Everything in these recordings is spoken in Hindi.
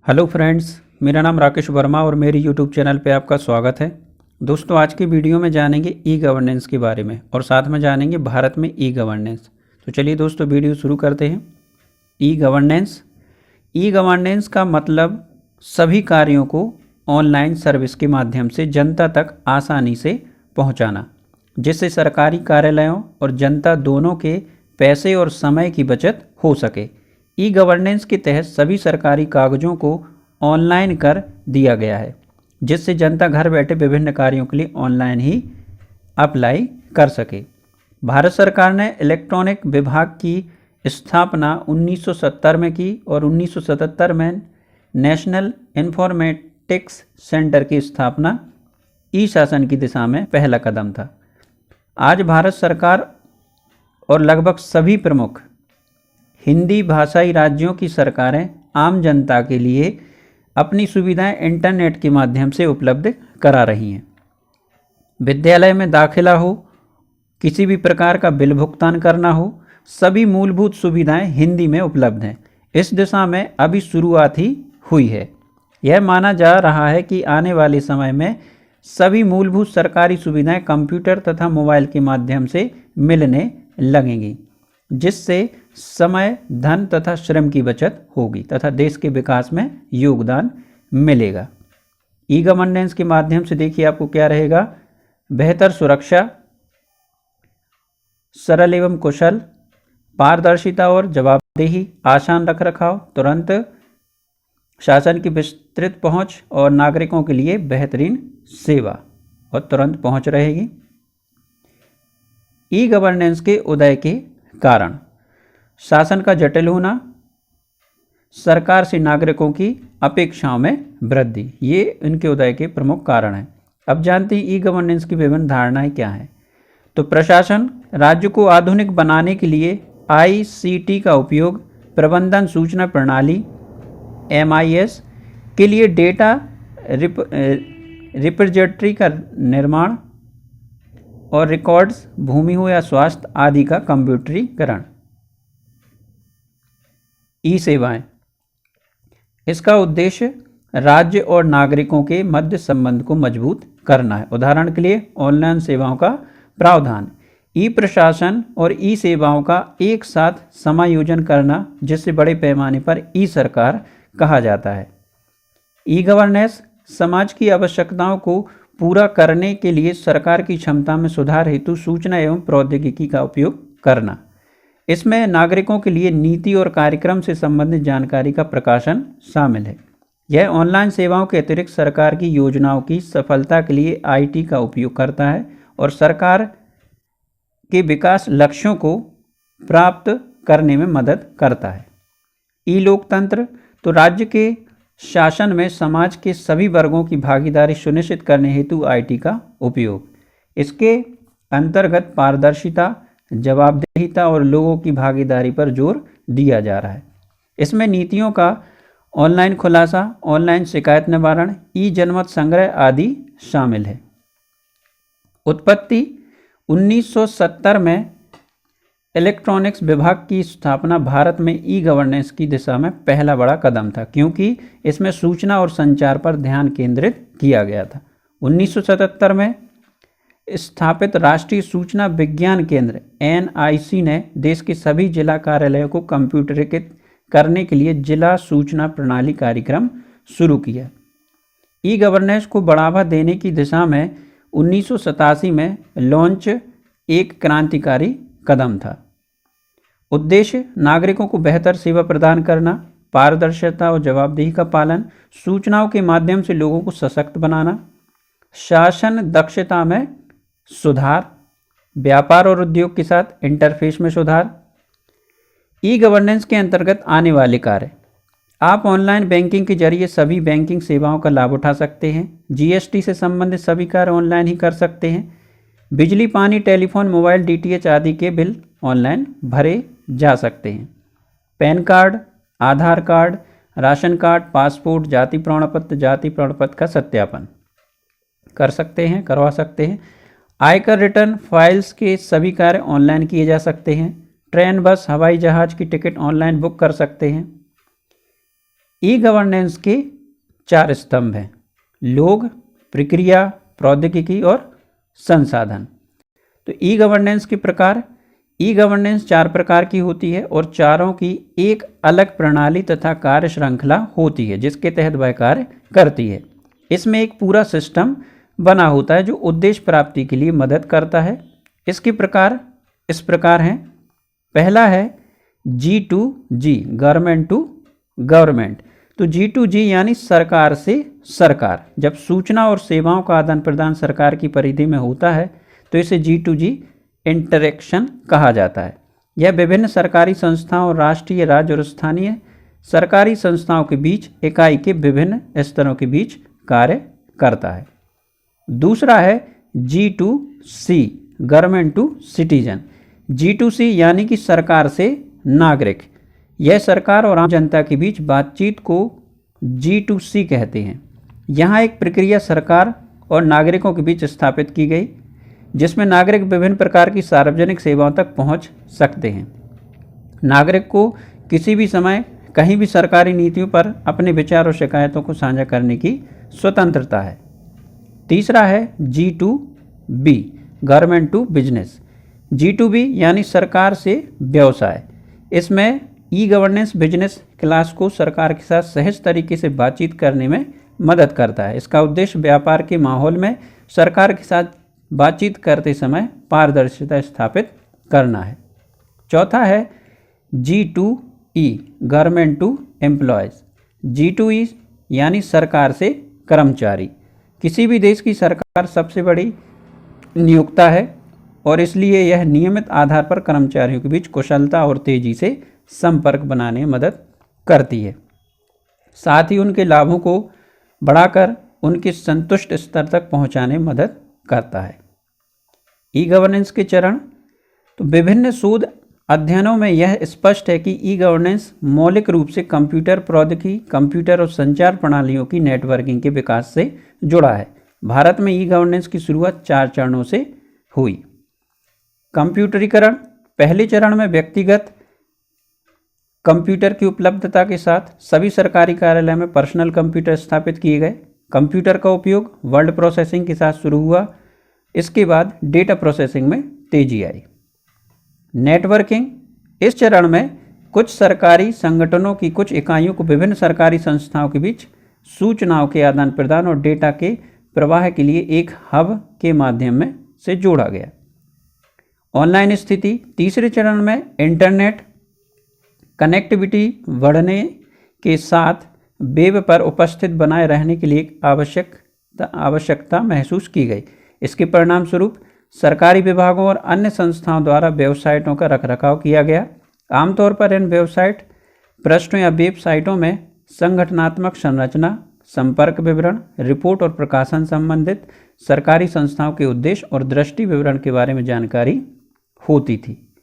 हेलो फ्रेंड्स, मेरा नाम राकेश वर्मा और मेरी यूट्यूब चैनल पे आपका स्वागत है। दोस्तों, आज की वीडियो में जानेंगे ई गवर्नेंस के बारे में और साथ में जानेंगे भारत में ई गवर्नेंस। तो चलिए दोस्तों, वीडियो शुरू करते हैं। ई गवर्नेंस का मतलब सभी कार्यों को ऑनलाइन सर्विस के माध्यम से जनता तक आसानी से पहुँचाना, जिससे सरकारी कार्यालयों और जनता दोनों के पैसे और समय की बचत हो सके। ई गवर्नेंस के तहत सभी सरकारी कागजों को ऑनलाइन कर दिया गया है, जिससे जनता घर बैठे विभिन्न कार्यों के लिए ऑनलाइन ही अप्लाई कर सके। भारत सरकार ने इलेक्ट्रॉनिक विभाग की स्थापना 1970 में की और 1977 में नेशनल इन्फॉर्मेटिक्स सेंटर की स्थापना ई शासन की दिशा में पहला कदम था। आज भारत सरकार और लगभग सभी प्रमुख हिंदी भाषाई राज्यों की सरकारें आम जनता के लिए अपनी सुविधाएं इंटरनेट के माध्यम से उपलब्ध करा रही हैं। विद्यालय में दाखिला हो, किसी भी प्रकार का बिल भुगतान करना हो, सभी मूलभूत सुविधाएं हिंदी में उपलब्ध हैं। इस दिशा में अभी शुरुआत ही हुई है। यह माना जा रहा है कि आने वाले समय में सभी मूलभूत सरकारी सुविधाएं कंप्यूटर तथा मोबाइल के माध्यम से मिलने लगेंगी, जिससे समय, धन तथा श्रम की बचत होगी तथा देश के विकास में योगदान मिलेगा। ई गवर्नेंस के माध्यम से देखिए आपको क्या रहेगा: बेहतर सुरक्षा, सरल एवं कुशल, पारदर्शिता और जवाबदेही, आसान रखरखाव, तुरंत शासन की विस्तृत पहुंच और नागरिकों के लिए बेहतरीन सेवा और तुरंत पहुंच रहेगी। ई गवर्नेंस के उदय के कारण: शासन का जटिल होना, सरकार से नागरिकों की अपेक्षाओं में वृद्धि, ये इनके उदय के प्रमुख कारण हैं। अब जानते हैं ई गवर्नेंस की विभिन्न धारणाएं क्या हैं। तो प्रशासन राज्य को आधुनिक बनाने के लिए आईसीटी का उपयोग, प्रबंधन सूचना प्रणाली एमआईएस के लिए डेटा रिपोजिटरी का निर्माण और रिकॉर्ड्स, भूमि हो या स्वास्थ्य आदि का कंप्यूटरीकरण। ई सेवाएं, इसका उद्देश्य राज्य और नागरिकों के मध्य संबंध को मजबूत करना है। उदाहरण के लिए ऑनलाइन सेवाओं का प्रावधान, ई प्रशासन और ई सेवाओं का एक साथ समायोजन करना, जिससे बड़े पैमाने पर ई सरकार कहा जाता है। ई गवर्नेंस समाज की आवश्यकताओं को पूरा करने के लिए सरकार की क्षमता में सुधार हेतु सूचना एवं प्रौद्योगिकी का उपयोग करना। इसमें नागरिकों के लिए नीति और कार्यक्रम से संबंधित जानकारी का प्रकाशन शामिल है। यह ऑनलाइन सेवाओं के अतिरिक्त सरकार की योजनाओं की सफलता के लिए आईटी का उपयोग करता है और सरकार के विकास लक्ष्यों को प्राप्त करने में मदद करता है। ई लोकतंत्र, तो राज्य के शासन में समाज के सभी वर्गों की भागीदारी सुनिश्चित करने हेतु आईटी का उपयोग। इसके अंतर्गत पारदर्शिता, जवाबदेहिता और लोगों की भागीदारी पर जोर दिया जा रहा है। इसमें नीतियों का ऑनलाइन खुलासा, ऑनलाइन शिकायत निवारण, ई जनमत संग्रह आदि शामिल है। उत्पत्ति: 1970 में इलेक्ट्रॉनिक्स विभाग की स्थापना भारत में ई गवर्नेंस की दिशा में पहला बड़ा कदम था, क्योंकि इसमें सूचना और संचार पर ध्यान केंद्रित किया गया था। 1977 में स्थापित राष्ट्रीय सूचना विज्ञान केंद्र एनआईसी ने देश के सभी जिला कार्यालयों को कंप्यूटरीकृत करने के लिए जिला सूचना प्रणाली कार्यक्रम शुरू किया। ई गवर्नेंस को बढ़ावा देने की दिशा में 1987 में लॉन्च एक क्रांतिकारी कदम था। उद्देश्य नागरिकों को बेहतर सेवा प्रदान करना, पारदर्शिता और जवाबदेही का पालन, सूचनाओं के माध्यम से लोगों को सशक्त बनाना, शासन दक्षता में सुधार, व्यापार और उद्योग के साथ इंटरफेस में सुधार। ई गवर्नेंस के अंतर्गत आने वाले कार्य: आप ऑनलाइन बैंकिंग के जरिए सभी बैंकिंग सेवाओं का लाभ उठा सकते हैं। जीएसटी से संबंधित सभी कार्य ऑनलाइन ही कर सकते हैं। बिजली, पानी, टेलीफोन, मोबाइल, डीटीएच आदि के बिल ऑनलाइन भरे जा सकते हैं। पैन कार्ड, आधार कार्ड, राशन कार्ड, पासपोर्ट, जाति प्रमाण पत्र का सत्यापन कर सकते हैं, करवा सकते हैं। आयकर रिटर्न फाइल्स के सभी कार्य ऑनलाइन किए जा सकते हैं। ट्रेन, बस, हवाई जहाज की टिकट ऑनलाइन बुक कर सकते हैं। ई गवर्नेंस के 4 स्तंभ हैं: लोग, प्रक्रिया, प्रौद्योगिकी और संसाधन। तो ई गवर्नेंस के प्रकार, ई गवर्नेंस 4 प्रकार की होती है और चारों की एक अलग प्रणाली तथा कार्य श्रृंखला होती है जिसके तहत वह कार्य करती है। इसमें एक पूरा सिस्टम बना होता है जो उद्देश्य प्राप्ति के लिए मदद करता है। इसके प्रकार इस प्रकार हैं। पहला है G2G, गवर्नमेंट टू गवर्नमेंट। तो G2G यानी सरकार से सरकार। जब सूचना और सेवाओं का आदान प्रदान सरकार की परिधि में होता है तो इसे G2G इंटरेक्शन कहा जाता है। यह विभिन्न सरकारी संस्थाओं, राष्ट्रीय, राज्य और स्थानीय सरकारी संस्थाओं के बीच, इकाई के विभिन्न स्तरों के बीच कार्य करता है। दूसरा है G2C, government to citizen. G2C यानी कि सरकार से नागरिक। यह सरकार और आम जनता के बीच बातचीत को G2C कहते हैं। यहाँ एक प्रक्रिया सरकार और नागरिकों के बीच स्थापित की गई जिसमें नागरिक विभिन्न प्रकार की सार्वजनिक सेवाओं तक पहुँच सकते हैं। नागरिक को किसी भी समय कहीं भी सरकारी नीतियों पर अपने विचार और शिकायतों को साझा करने की स्वतंत्रता है। तीसरा है G2B, government to business. G2B यानी सरकार से व्यवसाय। इसमें ई गवर्नेंस बिजनेस क्लास को सरकार के साथ सहज तरीके से बातचीत करने में मदद करता है। इसका उद्देश्य व्यापार के माहौल में सरकार के साथ बातचीत करते समय पारदर्शिता स्थापित करना है। चौथा है G2E, government to employees. G2E यानी सरकार से कर्मचारी। किसी भी देश की सरकार सबसे बड़ी नियोक्ता है और इसलिए यह नियमित आधार पर कर्मचारियों के बीच कुशलता और तेजी से संपर्क बनाने में मदद करती है। साथ ही उनके लाभों को बढ़ाकर उनके संतुष्ट स्तर तक पहुंचाने में मदद करता है। ई गवर्नेंस के चरण, तो विभिन्न शोध अध्ययनों में यह स्पष्ट है कि ई गवर्नेंस मौलिक रूप से कंप्यूटर प्रौद्योगिकी, कंप्यूटर और संचार प्रणालियों की नेटवर्किंग के विकास से जुड़ा है। भारत में ई गवर्नेंस की शुरुआत 4 चरणों से हुई। कंप्यूटरीकरण, पहले चरण में व्यक्तिगत कंप्यूटर की उपलब्धता के साथ सभी सरकारी कार्यालय में पर्सनल कंप्यूटर स्थापित किए गए। कंप्यूटर का उपयोग वर्ड प्रोसेसिंग के साथ शुरू हुआ। इसके बाद डेटा प्रोसेसिंग में तेजी आई। नेटवर्किंग, इस चरण में कुछ सरकारी संगठनों की कुछ इकाइयों को विभिन्न सरकारी संस्थाओं के बीच सूचनाओं के आदान प्रदान और डेटा के प्रवाह के लिए एक हब के माध्यम में से जोड़ा गया। ऑनलाइन स्थिति, तीसरे चरण में इंटरनेट कनेक्टिविटी बढ़ने के साथ वेब पर उपस्थित बनाए रहने के लिए आवश्यकता महसूस की गई। इसके परिणाम स्वरूप सरकारी विभागों और अन्य संस्थाओं द्वारा वेबसाइटों का रखरखाव किया गया। आमतौर पर इन वेबसाइट पृष्ठों या वेबसाइटों में संगठनात्मक संरचना, संपर्क विवरण, रिपोर्ट और प्रकाशन संबंधित सरकारी संस्थाओं के उद्देश्य और दृष्टि विवरण के बारे में जानकारी होती थी।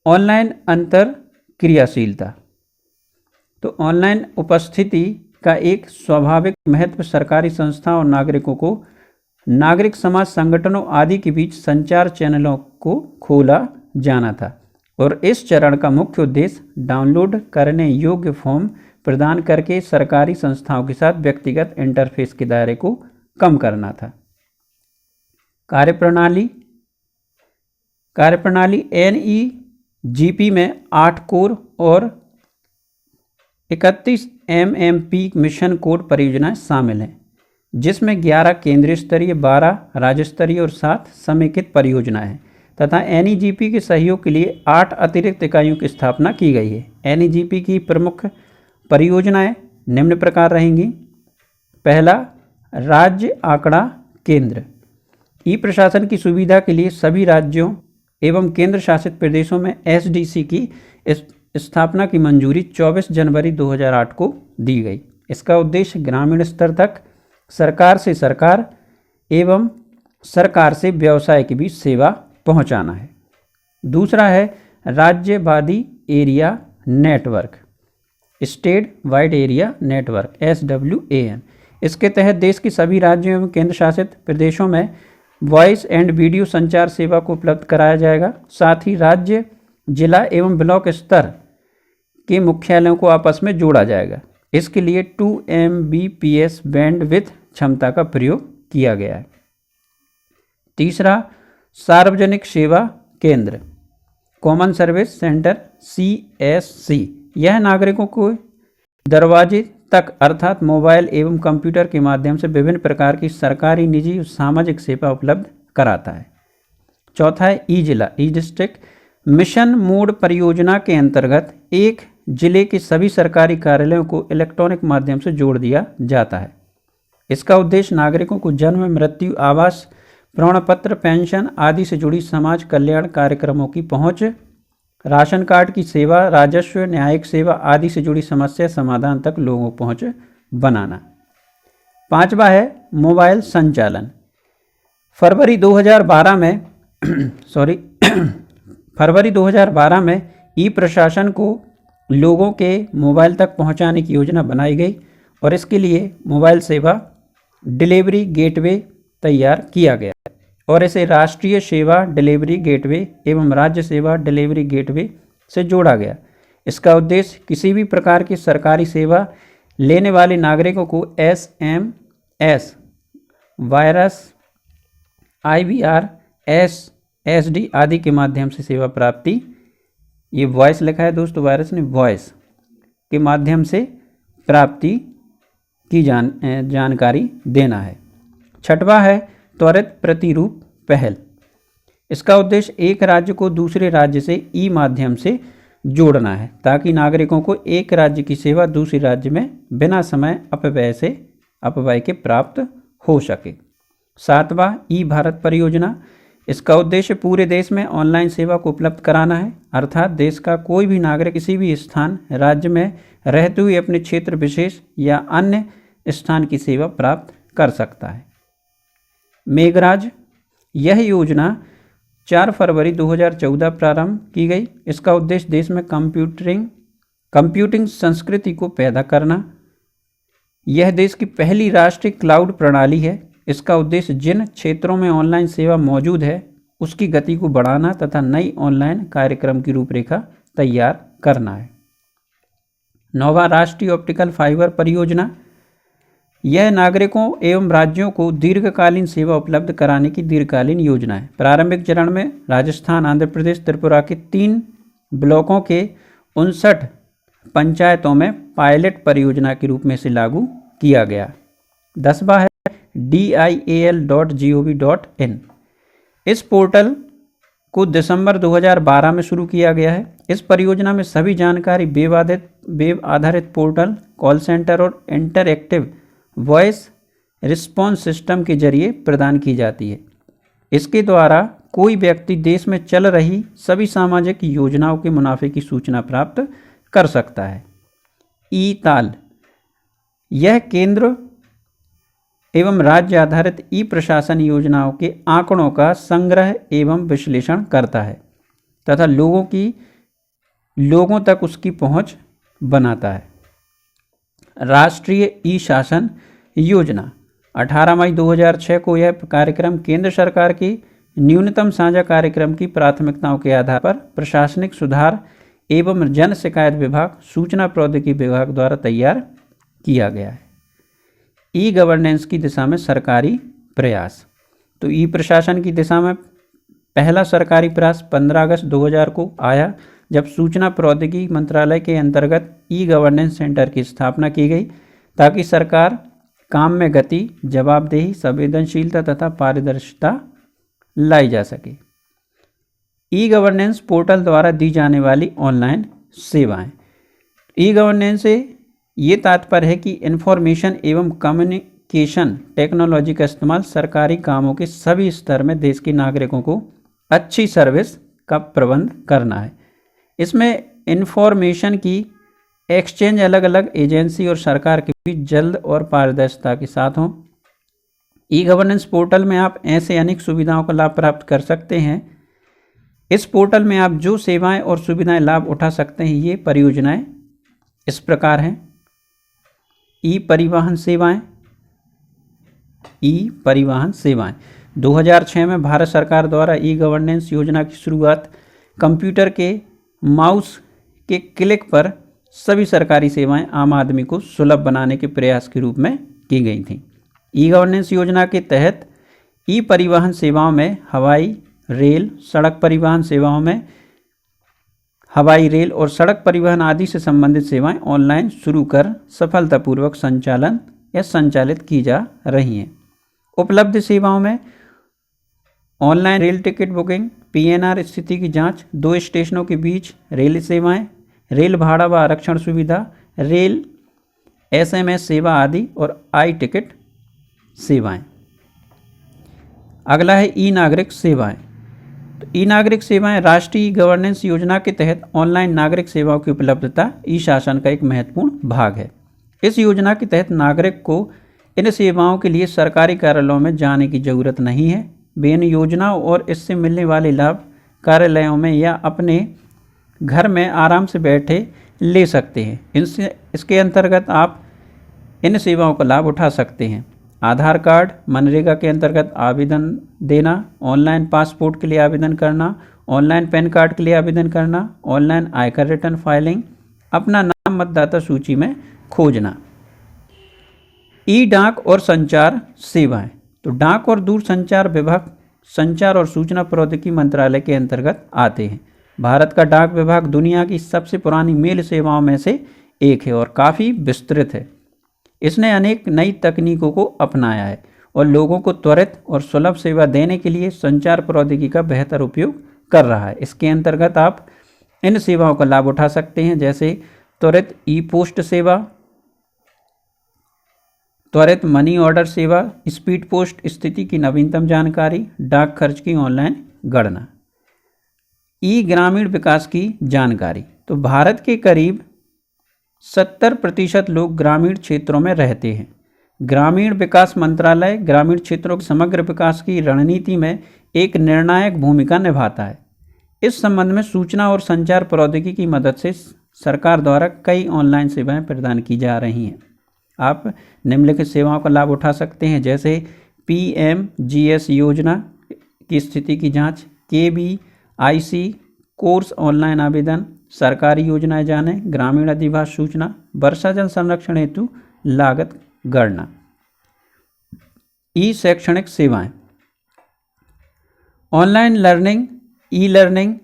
ऑनलाइन अंतर क्रियाशीलता, तो ऑनलाइन उपस्थिति का एक स्वाभाविक महत्व सरकारी संस्थाओं और नागरिकों को नागरिक समाज संगठनों आदि के बीच संचार चैनलों को खोला जाना था और इस चरण का मुख्य उद्देश्य डाउनलोड करने योग्य फॉर्म प्रदान करके सरकारी संस्थाओं के साथ व्यक्तिगत इंटरफेस के दायरे को कम करना था। कार्यप्रणाली NEGP में 8 कोर और 31 MMP मिशन कोड परियोजनाएं शामिल हैं, जिसमें 11 केंद्रीय स्तरीय, 12 राज्य स्तरीय और 7 समेकित परियोजनाएं हैं तथा NEGP के सहयोग के लिए 8 अतिरिक्त इकाइयों की स्थापना की गई है। NEGP की प्रमुख परियोजनाएं निम्न प्रकार रहेंगी। पहला, राज्य आंकड़ा केंद्र। ई प्रशासन की सुविधा के लिए सभी राज्यों एवं केंद्र शासित प्रदेशों में SDC की स्थापना की मंजूरी 24 जनवरी 2008 को दी गई। इसका उद्देश्य ग्रामीण स्तर तक सरकार से सरकार एवं सरकार से व्यवसाय के बीच सेवा पहुंचाना है। दूसरा है राज्यवादी area network, state wide area network SWAN। इसके तहत देश के सभी राज्यों एवं केंद्र शासित प्रदेशों में वॉइस एंड वीडियो संचार सेवा को उपलब्ध कराया जाएगा। साथ ही राज्य, जिला एवं ब्लॉक स्तर के मुख्यालयों को आपस में जोड़ा जाएगा। इसके लिए 2 Mbps बैंडविड्थ क्षमता का प्रयोग किया गया है। तीसरा, सार्वजनिक सेवा केंद्र कॉमन सर्विस सेंटर CSC। यह नागरिकों को दरवाजे तक अर्थात मोबाइल एवं कंप्यूटर के माध्यम से विभिन्न प्रकार की सरकारी, निजी और सामाजिक सेवा उपलब्ध कराता है। चौथा है ई जिला, ई डिस्ट्रिक्ट। मिशन मोड परियोजना के अंतर्गत एक जिले के सभी सरकारी कार्यालयों को इलेक्ट्रॉनिक माध्यम से जोड़ दिया जाता है। इसका उद्देश्य नागरिकों को जन्म, मृत्यु, आवास, प्रमाण पत्र, पेंशन आदि से जुड़ी समाज कल्याण कार्यक्रमों की पहुंच, राशन कार्ड की सेवा, राजस्व, न्यायिक सेवा आदि से जुड़ी समस्या समाधान तक लोगों को पहुंच बनाना। पांचवा है मोबाइल संचालन। फरवरी 2012 में ई प्रशासन को लोगों के मोबाइल तक पहुंचाने की योजना बनाई गई और इसके लिए मोबाइल सेवा डिलीवरी गेटवे तैयार किया गया और इसे राष्ट्रीय सेवा डिलीवरी गेटवे एवं राज्य सेवा डिलीवरी गेटवे से जोड़ा गया। इसका उद्देश्य किसी भी प्रकार की सरकारी सेवा लेने वाले नागरिकों को SMS, वायरस, IVR, SD आदि के माध्यम से सेवा प्राप्ति, ये वॉइस लिखा है दोस्तों, वायरस ने वॉइस के माध्यम से प्राप्ति की जानकारी देना है। छठवां है त्वरित प्रतिरूप पहल। इसका उद्देश्य एक राज्य को दूसरे राज्य से ई माध्यम से जोड़ना है ताकि नागरिकों को एक राज्य की सेवा दूसरे राज्य में बिना समय अपव्यय के प्राप्त हो सके। सातवां ई भारत परियोजना। इसका उद्देश्य पूरे देश में ऑनलाइन सेवा को उपलब्ध कराना है, अर्थात देश का कोई भी नागरिक किसी भी स्थान, राज्य में रहते हुए अपने क्षेत्र विशेष या अन्य स्थान की सेवा प्राप्त कर सकता है। मेघराज, यह योजना 4 फरवरी 2014 प्रारंभ की गई। इसका उद्देश्य देश में कंप्यूटिंग संस्कृति को पैदा करना। यह देश की पहली राष्ट्रीय क्लाउड प्रणाली है। इसका उद्देश्य जिन क्षेत्रों में ऑनलाइन सेवा मौजूद है उसकी गति को बढ़ाना तथा नई ऑनलाइन कार्यक्रम की रूपरेखा तैयार करना है। नौवां राष्ट्रीय ऑप्टिकल फाइबर परियोजना। यह नागरिकों एवं राज्यों को दीर्घकालीन सेवा उपलब्ध कराने की दीर्घकालीन योजना है। प्रारंभिक चरण में राजस्थान, आंध्र प्रदेश, त्रिपुरा के 3 ब्लॉकों के 59 पंचायतों में पायलट परियोजना के रूप में से लागू किया गया। 10वां है dial.gov.in। इस पोर्टल को दिसंबर 2012 में शुरू किया गया है। इस परियोजना में सभी जानकारी वेब आधारित पोर्टल, कॉल सेंटर और इंटरएक्टिव वॉइस रिस्पॉन्स सिस्टम के जरिए प्रदान की जाती है। इसके द्वारा कोई व्यक्ति देश में चल रही सभी सामाजिक योजनाओं के मुनाफे की सूचना प्राप्त कर सकता है। ई ताल, यह केंद्र एवं राज्य आधारित ई प्रशासन योजनाओं के आंकड़ों का संग्रह एवं विश्लेषण करता है तथा लोगों तक उसकी पहुंच बनाता है। राष्ट्रीय ई शासन योजना, 18 मई 2006 को यह कार्यक्रम केंद्र सरकार की न्यूनतम साझा कार्यक्रम की प्राथमिकताओं के आधार पर प्रशासनिक सुधार एवं जन शिकायत विभाग, सूचना प्रौद्योगिकी विभाग द्वारा तैयार किया गया है। ई गवर्नेंस की दिशा में सरकारी प्रयास। तो ई प्रशासन की दिशा में पहला सरकारी प्रयास 15 अगस्त 2000 को आया, जब सूचना प्रौद्योगिकी मंत्रालय के अंतर्गत ई गवर्नेंस सेंटर की स्थापना की गई ताकि सरकार काम में गति, जवाबदेही, संवेदनशीलता तथा पारदर्शिता लाई जा सके। ई गवर्नेंस पोर्टल द्वारा दी जाने वाली ऑनलाइन सेवाएं। ई गवर्नेंस से ये तात्पर्य है कि इंफॉर्मेशन एवं कम्युनिकेशन टेक्नोलॉजी का इस्तेमाल सरकारी कामों के सभी स्तर में देश के नागरिकों को अच्छी सर्विस का प्रबंध करना है। इसमें इंफॉर्मेशन की एक्सचेंज अलग अलग एजेंसी और सरकार के बीच जल्द और पारदर्शिता के साथ हों। ई गवर्नेंस पोर्टल में आप ऐसे अनेक सुविधाओं का लाभ प्राप्त कर सकते हैं। इस पोर्टल में आप जो सेवाएं और सुविधाएं लाभ उठा सकते हैं, ये परियोजनाएं इस प्रकार हैं। ई परिवहन सेवाएं 2006 में भारत सरकार द्वारा ई गवर्नेंस योजना की शुरुआत कंप्यूटर के माउस के क्लिक पर सभी सरकारी सेवाएं आम आदमी को सुलभ बनाने के प्रयास के रूप में की गई थीं। ई गवर्नेंस योजना के तहत ई परिवहन सेवाओं में हवाई, रेल, सड़क परिवहन सेवाओं में हवाई, रेल और सड़क परिवहन आदि से संबंधित सेवाएं ऑनलाइन शुरू कर सफलतापूर्वक संचालन या संचालित की जा रही हैं। उपलब्ध सेवाओं में online rail ticket booking, PNR स्थिति की जांच, 2 स्टेशनों के बीच रेल सेवाएं, रेल भाड़ा व आरक्षण सुविधा, रेल एसएमएस सेवा आदि और आई टिकट सेवाएं। अगला है ई नागरिक सेवाएं। तो ई नागरिक सेवाएं राष्ट्रीय गवर्नेंस योजना के तहत ऑनलाइन नागरिक सेवाओं की उपलब्धता ई शासन का एक महत्वपूर्ण भाग है। इस योजना के तहत नागरिक को इन सेवाओं के लिए सरकारी कार्यालयों में जाने की जरूरत नहीं है। वे इन योजनाओं और इससे मिलने वाले लाभ कार्यालयों में या अपने घर में आराम से बैठे ले सकते हैं। इसके अंतर्गत आप इन सेवाओं का लाभ उठा सकते हैं। आधार कार्ड, मनरेगा के अंतर्गत आवेदन देना, ऑनलाइन पासपोर्ट के लिए आवेदन करना, ऑनलाइन पैन कार्ड के लिए आवेदन करना, ऑनलाइन आयकर रिटर्न फाइलिंग, अपना नाम मतदाता सूची में खोजना। ई डाक और संचार सेवाएं। तो डाक और दूरसंचार विभाग संचार और सूचना प्रौद्योगिकी मंत्रालय के अंतर्गत आते हैं। भारत का डाक विभाग दुनिया की सबसे पुरानी मेल सेवाओं में से एक है और काफ़ी विस्तृत है। इसने अनेक नई तकनीकों को अपनाया है और लोगों को त्वरित और सुलभ सेवा देने के लिए संचार प्रौद्योगिकी का बेहतर उपयोग कर रहा है। इसके अंतर्गत आप इन सेवाओं का लाभ उठा सकते हैं, जैसे त्वरित ई पोस्ट सेवा, त्वरित मनी ऑर्डर सेवा, स्पीड पोस्ट स्थिति की नवीनतम जानकारी, डाक खर्च की ऑनलाइन गणना। ई ग्रामीण विकास की जानकारी। तो भारत के करीब 70% लोग ग्रामीण क्षेत्रों में रहते हैं। ग्रामीण विकास मंत्रालय ग्रामीण क्षेत्रों के समग्र विकास की रणनीति में एक निर्णायक भूमिका निभाता है। इस संबंध में सूचना और संचार प्रौद्योगिकी की मदद से सरकार द्वारा कई ऑनलाइन सेवाएं प्रदान की जा रही हैं। आप निम्नलिखित सेवाओं का लाभ उठा सकते हैं, जैसे पीएमजीएस योजना की स्थिति की जांच, केबीआईसी कोर्स ऑनलाइन आवेदन, सरकारी योजनाएं जाने, ग्रामीण अधिवास सूचना, वर्षा जल संरक्षण हेतु लागत गणना। ई शैक्षणिक सेवाएं। ऑनलाइन लर्निंग ई लर्निंग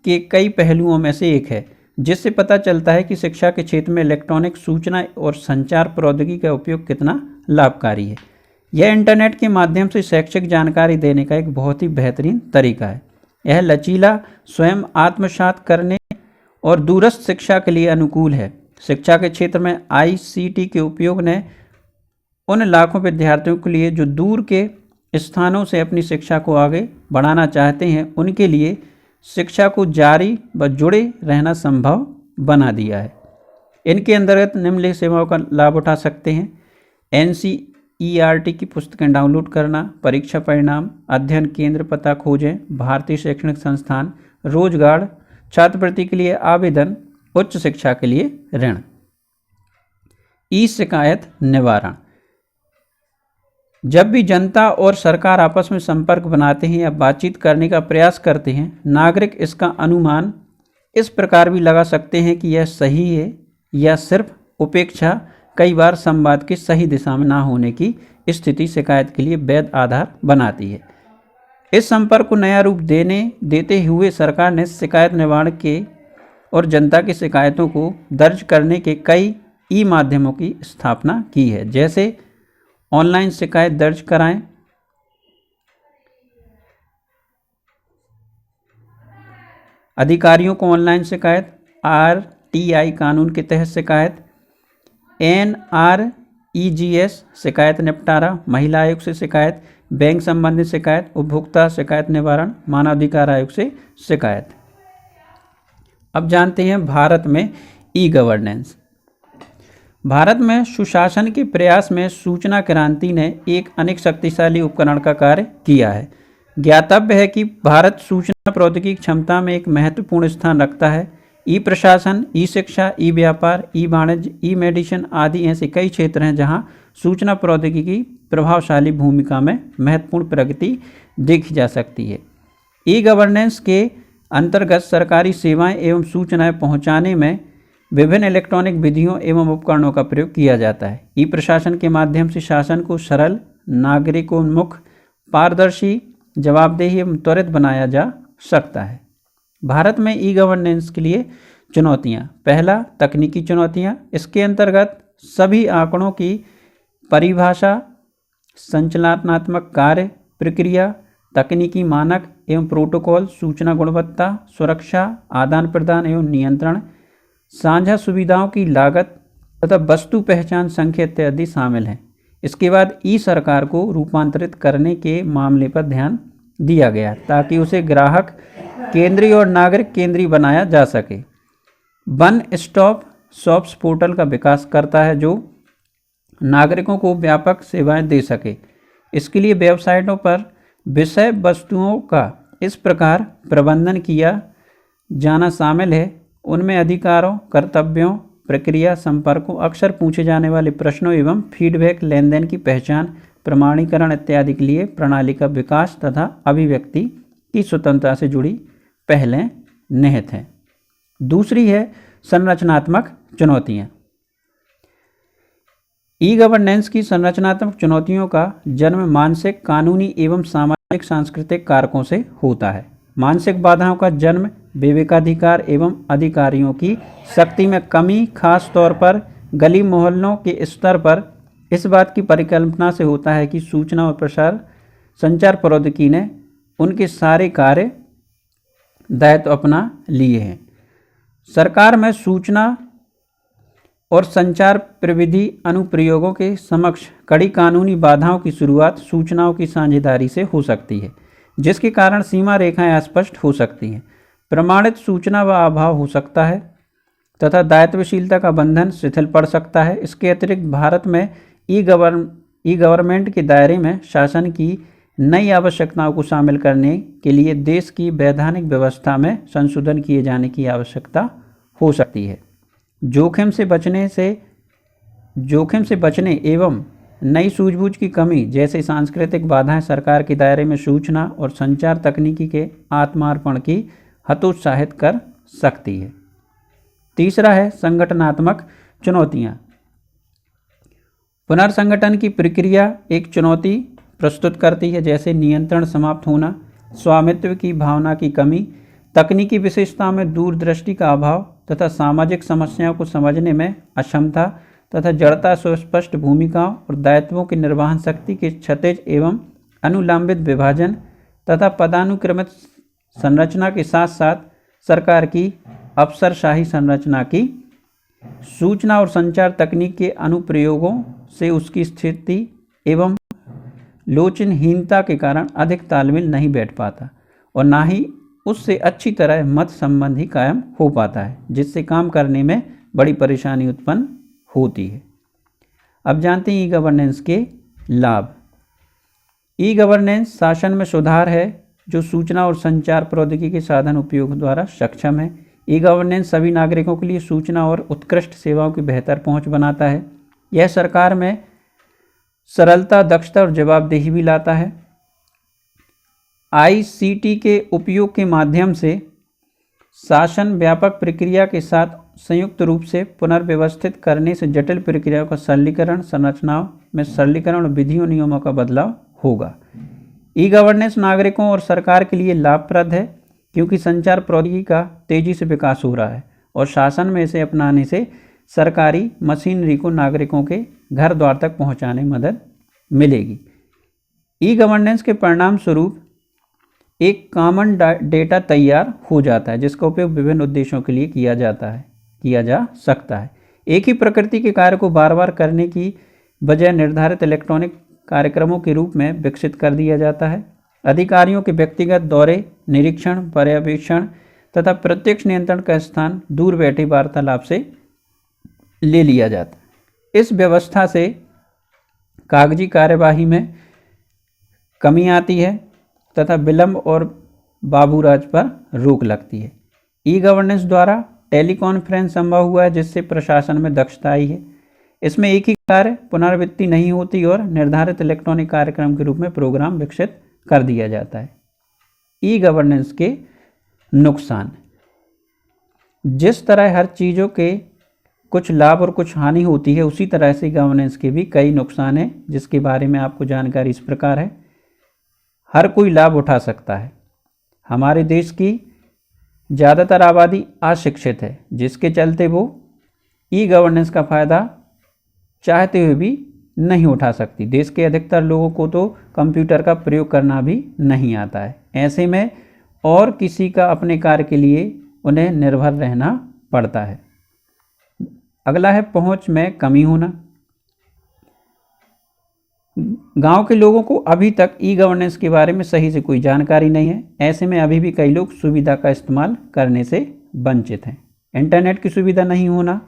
के कई पहलुओं में से एक है, जिससे पता चलता है कि शिक्षा के क्षेत्र में इलेक्ट्रॉनिक सूचना और संचार प्रौद्योगिकी का उपयोग कितना लाभकारी है। यह इंटरनेट के माध्यम से शैक्षिक जानकारी देने का एक बहुत ही बेहतरीन तरीका है। यह लचीला, स्वयं आत्मसात करने और दूरस्थ शिक्षा के लिए अनुकूल है। शिक्षा के क्षेत्र में आईसीटी के उपयोग ने उन लाखों विद्यार्थियों के लिए जो दूर के स्थानों से अपनी शिक्षा को आगे बढ़ाना चाहते हैं, उनके लिए शिक्षा को जारी व जुड़े रहना संभव बना दिया है। इनके अंतर्गत निम्नलिखित सेवाओं का लाभ उठा सकते हैं। एनसीईआरटी की पुस्तकें डाउनलोड करना, परीक्षा परिणाम, अध्ययन केंद्र पता खोजें, भारतीय शैक्षणिक संस्थान, रोजगार, छात्रवृत्ति के लिए आवेदन, उच्च शिक्षा के लिए ऋण। ई शिकायत निवारण। जब भी जनता और सरकार आपस में संपर्क बनाते हैं या बातचीत करने का प्रयास करते हैं, नागरिक इसका अनुमान इस प्रकार भी लगा सकते हैं कि यह सही है या सिर्फ उपेक्षा, कई बार संवाद की सही दिशा में ना होने की स्थिति शिकायत के लिए वैध आधार बनाती है। इस संपर्क को नया रूप देते हुए सरकार ने शिकायत निवारण के और जनता की शिकायतों को दर्ज करने के कई ई माध्यमों की स्थापना की है, जैसे ऑनलाइन शिकायत दर्ज कराएं, अधिकारियों को ऑनलाइन शिकायत, आरटीआई कानून के तहत शिकायत, एनआरईजीएस शिकायत निपटारा, महिला आयोग से शिकायत, बैंक संबंधित शिकायत, उपभोक्ता शिकायत निवारण, मानवाधिकार आयोग से शिकायत। अब जानते हैं भारत में ई गवर्नेंस। भारत में सुशासन के प्रयास में सूचना क्रांति ने एक अनेक शक्तिशाली उपकरण का कार्य किया है। ज्ञातव्य है कि भारत सूचना प्रौद्योगिकी क्षमता में एक महत्वपूर्ण स्थान रखता है। ई प्रशासन, ई शिक्षा, ई व्यापार, ई वाणिज्य, ई मेडिसिन आदि ऐसे कई क्षेत्र हैं जहां सूचना प्रौद्योगिकी की प्रभावशाली भूमिका में महत्वपूर्ण प्रगति देखी जा सकती है। ई गवर्नेंस के अंतर्गत सरकारी सेवाएं एवं सूचनाएं पहुंचाने में विभिन्न इलेक्ट्रॉनिक विधियों एवं उपकरणों का प्रयोग किया जाता है। ई प्रशासन के माध्यम से शासन को सरल, नागरिकोन्मुख, पारदर्शी, जवाबदेही एवं त्वरित बनाया जा सकता है। भारत में ई गवर्नेंस के लिए चुनौतियाँ। पहला, तकनीकी चुनौतियाँ। इसके अंतर्गत सभी आंकड़ों की परिभाषा, संचालनात्मक कार्य प्रक्रिया, तकनीकी मानक एवं प्रोटोकॉल, सूचना गुणवत्ता, सुरक्षा, आदान प्रदान एवं नियंत्रण, साझा सुविधाओं की लागत तथा वस्तु पहचान संख्या इत्यादि शामिल हैं। इसके बाद ई सरकार को रूपांतरित करने के मामले पर ध्यान दिया गया ताकि उसे ग्राहक केंद्रीय और नागरिक केंद्रीय बनाया जा सके। वन स्टॉप शॉप्स पोर्टल का विकास करता है जो नागरिकों को व्यापक सेवाएं दे सके। इसके लिए वेबसाइटों पर विषय वस्तुओं का इस प्रकार प्रबंधन किया जाना शामिल है, उनमें अधिकारों, कर्तव्यों, प्रक्रिया, संपर्कों, अक्सर पूछे जाने वाले प्रश्नों एवं फीडबैक, लेनदेन की पहचान, प्रमाणीकरण इत्यादि के लिए प्रणाली का विकास तथा अभिव्यक्ति की स्वतंत्रता से जुड़ी पहलें निहित हैं। दूसरी है संरचनात्मक चुनौतियाँ। ई गवर्नेंस की संरचनात्मक चुनौतियों का जन्म मानसिक, कानूनी एवं सामाजिक सांस्कृतिक कारकों से होता है। मानसिक बाधाओं का जन्म विवेकाधिकार एवं अधिकारियों की शक्ति में कमी, खास तौर पर गली मोहल्लों के स्तर पर इस बात की परिकल्पना से होता है कि सूचना और प्रसार संचार प्रौद्योगिकी ने उनके सारे कार्य दायित्व अपना लिए हैं। सरकार में सूचना और संचार प्रविधि अनुप्रयोगों के समक्ष कड़ी कानूनी बाधाओं की शुरुआत सूचनाओं की साझेदारी से हो सकती है, जिसके कारण सीमा रेखाएं अस्पष्ट हो सकती हैं, प्रमाणित सूचना व अभाव हो सकता है तथा दायित्वशीलता का बंधन शिथिल पड़ सकता है। इसके अतिरिक्त भारत में ई गवर्नमेंट के दायरे में शासन की नई आवश्यकताओं को शामिल करने के लिए देश की वैधानिक व्यवस्था में संशोधन किए जाने की आवश्यकता हो सकती है। जोखिम से बचने एवं नई सूझबूझ की कमी जैसे सांस्कृतिक बाधाएं सरकार के दायरे में सूचना और संचार तकनीकी के आत्मार्पण की हतोत्साहित कर सकती है। तीसरा है संगठनात्मक चुनौतियां। पुनर्संगठन की प्रक्रिया एक चुनौती प्रस्तुत करती है, जैसे नियंत्रण समाप्त होना, स्वामित्व की भावना की कमी, तकनीकी विशेषताओं में दूरदृष्टि का अभाव तथा सामाजिक समस्याओं को समझने में अक्षमता तथा जड़ता, सुस्पष्ट भूमिकाओं और दायित्वों की निर्वहन शक्ति के क्षतिज एवं अनुलंबित विभाजन तथा पदानुक्रमित संरचना के साथ साथ सरकार की अफसरशाही संरचना की सूचना और संचार तकनीक के अनुप्रयोगों से उसकी स्थिति एवं लोचनहीनता के कारण अधिक तालमेल नहीं बैठ पाता और ना ही उससे अच्छी तरह मत संबंध ही कायम हो पाता है, जिससे काम करने में बड़ी परेशानी उत्पन्न होती है। अब जानते हैं ई गवर्नेंस के लाभ। ई गवर्नेंस शासन में सुधार है जो सूचना और संचार प्रौद्योगिकी के साधन उपयोग द्वारा सक्षम है। ई गवर्नेंस सभी नागरिकों के लिए सूचना और उत्कृष्ट सेवाओं की बेहतर पहुंच बनाता है। यह सरकार में सरलता, दक्षता और जवाबदेही भी लाता है। ICT के उपयोग के माध्यम से शासन व्यापक प्रक्रिया के साथ संयुक्त रूप से पुनर्व्यवस्थित करने से जटिल प्रक्रियाओं का सरलीकरण, संरचनाओं में सरलीकरण और विधियों नियमों का बदलाव होगा। ई गवर्नेंस नागरिकों और सरकार के लिए लाभप्रद है क्योंकि संचार प्रौद्योगिकी का तेजी से विकास हो रहा है और शासन में इसे अपनाने से सरकारी मशीनरी को नागरिकों के घर द्वार तक पहुंचाने में मदद मिलेगी। ई गवर्नेंस के परिणाम स्वरूप एक कॉमन डेटा तैयार हो जाता है जिसका उपयोग विभिन्न उद्देश्यों के लिए किया जा सकता है। एक ही प्रकृति के कार्य को बार बार करने की बजाय निर्धारित इलेक्ट्रॉनिक कार्यक्रमों के रूप में विकसित कर दिया जाता है। अधिकारियों के व्यक्तिगत दौरे, निरीक्षण, पर्यवेक्षण तथा प्रत्यक्ष नियंत्रण का स्थान दूर बैठे वार्तालाप से ले लिया जाता है। इस व्यवस्था से कागजी कार्यवाही में कमी आती है तथा विलंब और बाबूराज पर रोक लगती है। ई गवर्नेंस द्वारा टेलीकॉन्फ्रेंस संभव हुआ है जिससे प्रशासन में दक्षता आई है। इसमें एक ही कार्य पुनरावृत्ति नहीं होती और निर्धारित इलेक्ट्रॉनिक कार्यक्रम के रूप में प्रोग्राम विकसित कर दिया जाता है। ई गवर्नेंस के नुकसान। जिस तरह हर चीज़ों के कुछ लाभ और कुछ हानि होती है, उसी तरह से गवर्नेंस के भी कई नुकसान हैं, जिसके बारे में आपको जानकारी इस प्रकार है। हर कोई लाभ उठा सकता है। हमारे देश की ज़्यादातर आबादी अशिक्षित है, जिसके चलते वो ई गवर्नेंस का फ़ायदा चाहते हुए भी नहीं उठा सकती। देश के अधिकतर लोगों को तो कंप्यूटर का प्रयोग करना भी नहीं आता है। ऐसे में और किसी का अपने कार्य के लिए उन्हें निर्भर रहना पड़ता है। अगला है पहुंच में कमी होना। गांव के लोगों को अभी तक ई गवर्नेंस के बारे में सही से कोई जानकारी नहीं है। ऐसे में अभी भी कई लोग सुविधा का इस्तेमाल करने से वंचित हैं। इंटरनेट की सुविधा नहीं होना।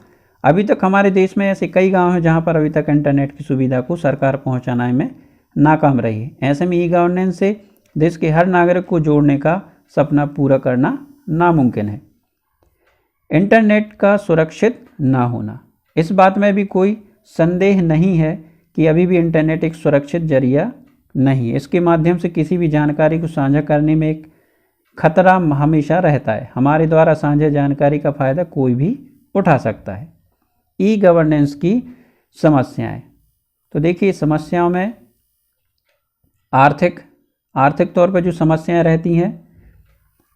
अभी तक हमारे देश में ऐसे कई गांव हैं जहां पर अभी तक इंटरनेट की सुविधा को सरकार पहुंचाने में नाकाम रही है। ऐसे में ई गवर्नेंस से देश के हर नागरिक को जोड़ने का सपना पूरा करना नामुमकिन है। इंटरनेट का सुरक्षित ना होना। इस बात में भी कोई संदेह नहीं है कि अभी भी इंटरनेट एक सुरक्षित जरिया नहीं है। इसके माध्यम से किसी भी जानकारी को साझा करने में एक खतरा हमेशा रहता है। हमारे द्वारा साझा जानकारी का फ़ायदा कोई भी उठा सकता है। ई गवर्नेंस की समस्याएं, तो देखिए समस्याओं में आर्थिक तौर पर जो समस्याएं रहती हैं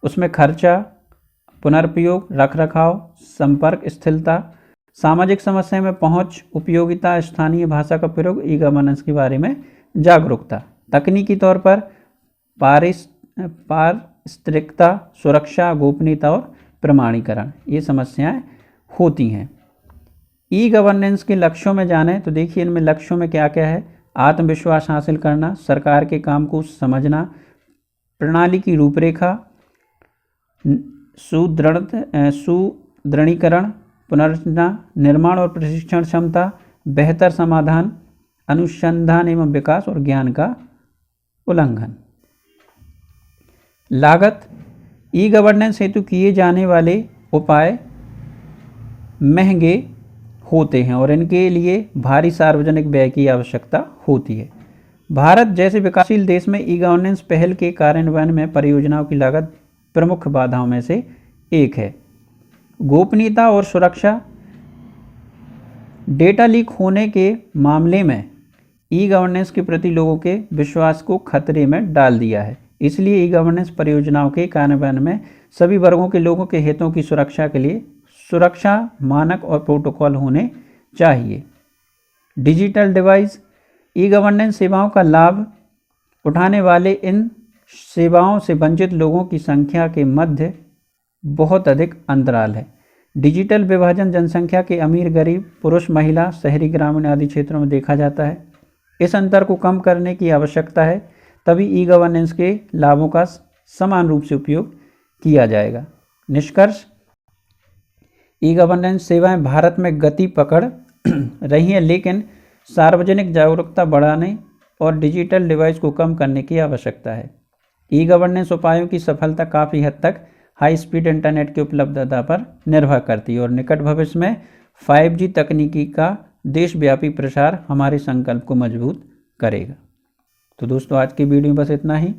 उसमें खर्चा, पुनर्प्रयोग, रखरखाव, संपर्क स्थिरता। सामाजिक समस्या में पहुंच, उपयोगिता, स्थानीय भाषा का प्रयोग, ई गवर्नेंस के बारे में जागरूकता। तकनीकी तौर पर पारस्परिकता, सुरक्षा, गोपनीयता और प्रमाणीकरण, ये समस्याएं होती हैं। ई गवर्नेंस के लक्ष्यों में जाने तो देखिए इनमें लक्ष्यों में क्या क्या है। आत्मविश्वास हासिल करना, सरकार के काम को समझना, प्रणाली की रूपरेखा, सुदृढ़ीकरण, पुनर्रचना, निर्माण और प्रशिक्षण क्षमता, बेहतर समाधान, अनुसंधान एवं विकास और ज्ञान का उल्लंघन। लागत। ई गवर्नेंस हेतु किए जाने वाले उपाय महंगे होते हैं और इनके लिए भारी सार्वजनिक व्यय की आवश्यकता होती है। भारत जैसे विकासशील देश में ई गवर्नेंस पहल के कार्यान्वयन में परियोजनाओं की लागत प्रमुख बाधाओं में से एक है। गोपनीयता और सुरक्षा। डेटा लीक होने के मामले में ई गवर्नेंस के प्रति लोगों के विश्वास को खतरे में डाल दिया है। इसलिए ई गवर्नेंस परियोजनाओं के कार्यान्वयन में सभी वर्गों के लोगों के हितों की सुरक्षा के लिए सुरक्षा मानक और प्रोटोकॉल होने चाहिए। Digital device. ई गवर्नेंस सेवाओं का लाभ उठाने वाले इन सेवाओं से वंचित लोगों की संख्या के मध्य बहुत अधिक अंतराल है। डिजिटल विभाजन जनसंख्या के अमीर, गरीब, पुरुष, महिला, शहरी, ग्रामीण आदि क्षेत्रों में देखा जाता है। इस अंतर को कम करने की आवश्यकता है, तभी ई गवर्नेंस के लाभों का समान रूप से उपयोग किया जाएगा। निष्कर्ष। ई गवर्नेंस सेवाएं भारत में गति पकड़ रही हैं, लेकिन सार्वजनिक जागरूकता बढ़ाने और डिजिटल डिवाइस को कम करने की आवश्यकता है। ई गवर्नेंस उपायों की सफलता काफ़ी हद तक हाई स्पीड इंटरनेट की उपलब्धता पर निर्भर करती है और निकट भविष्य में 5G तकनीकी का देशव्यापी प्रसार हमारे संकल्प को मजबूत करेगा। तो दोस्तों आज की वीडियो में बस इतना ही।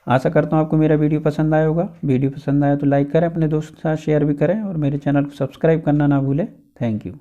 आशा करता हूँ आपको मेरा वीडियो पसंद आया होगा। वीडियो पसंद आया तो लाइक करें, अपने दोस्तों के साथ शेयर भी करें और मेरे चैनल को सब्सक्राइब करना ना भूलें। Thank you.